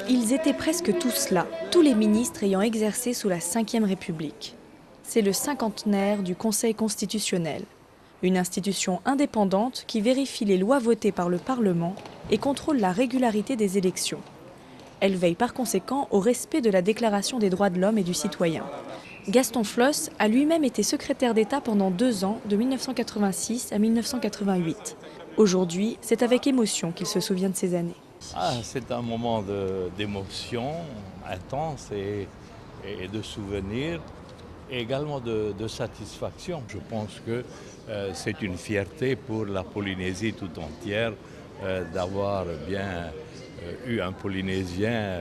Ils étaient presque tous là, tous les ministres ayant exercé sous la Ve République. C'est le cinquantenaire du Conseil constitutionnel, une institution indépendante qui vérifie les lois votées par le Parlement et contrôle la régularité des élections. Elle veille par conséquent au respect de la Déclaration des droits de l'homme et du citoyen. Gaston Flosse a lui-même été secrétaire d'État pendant 2 ans, de 1986 à 1988. Aujourd'hui, c'est avec émotion qu'il se souvient de ces années. C'est un moment d'émotion intense et de souvenirs, et également de satisfaction. Je pense que c'est une fierté pour la Polynésie tout entière d'avoir bien eu un Polynésien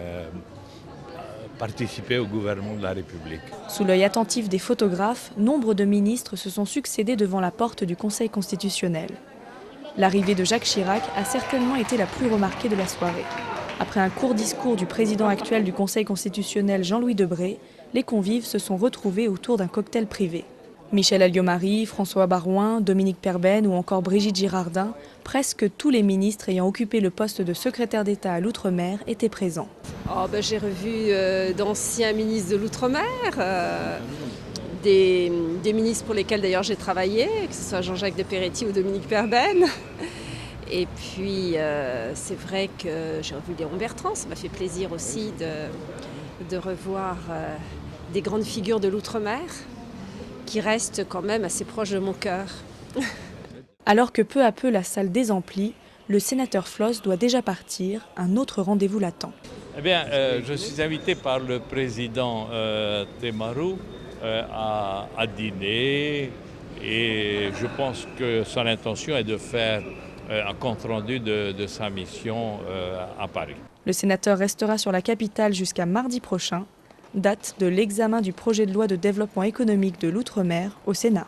participer au gouvernement de la République. Sous l'œil attentif des photographes, nombre de ministres se sont succédés devant la porte du Conseil constitutionnel. L'arrivée de Jacques Chirac a certainement été la plus remarquée de la soirée. Après un court discours du président actuel du Conseil constitutionnel Jean-Louis Debré, les convives se sont retrouvés autour d'un cocktail privé. Michel Alliot-Marie, François Baroin, Dominique Perben ou encore Brigitte Girardin, presque tous les ministres ayant occupé le poste de secrétaire d'État à l'Outre-mer étaient présents. J'ai revu d'anciens ministres de l'Outre-mer, des ministres pour lesquels d'ailleurs j'ai travaillé, que ce soit Jean-Jacques de Peretti ou Dominique Perben. Et puis c'est vrai que j'ai revu Léon Bertrand, ça m'a fait plaisir aussi de revoir des grandes figures de l'Outre-mer qui restent quand même assez proches de mon cœur. Alors que peu à peu la salle désemplit, le sénateur Flosse doit déjà partir, un autre rendez-vous l'attend. Je suis invité par le président Temaru à dîner, et je pense que son intention est de faire un compte-rendu de sa mission à Paris. Le sénateur restera sur la capitale jusqu'à mardi prochain, date de l'examen du projet de loi de développement économique de l'Outre-mer au Sénat.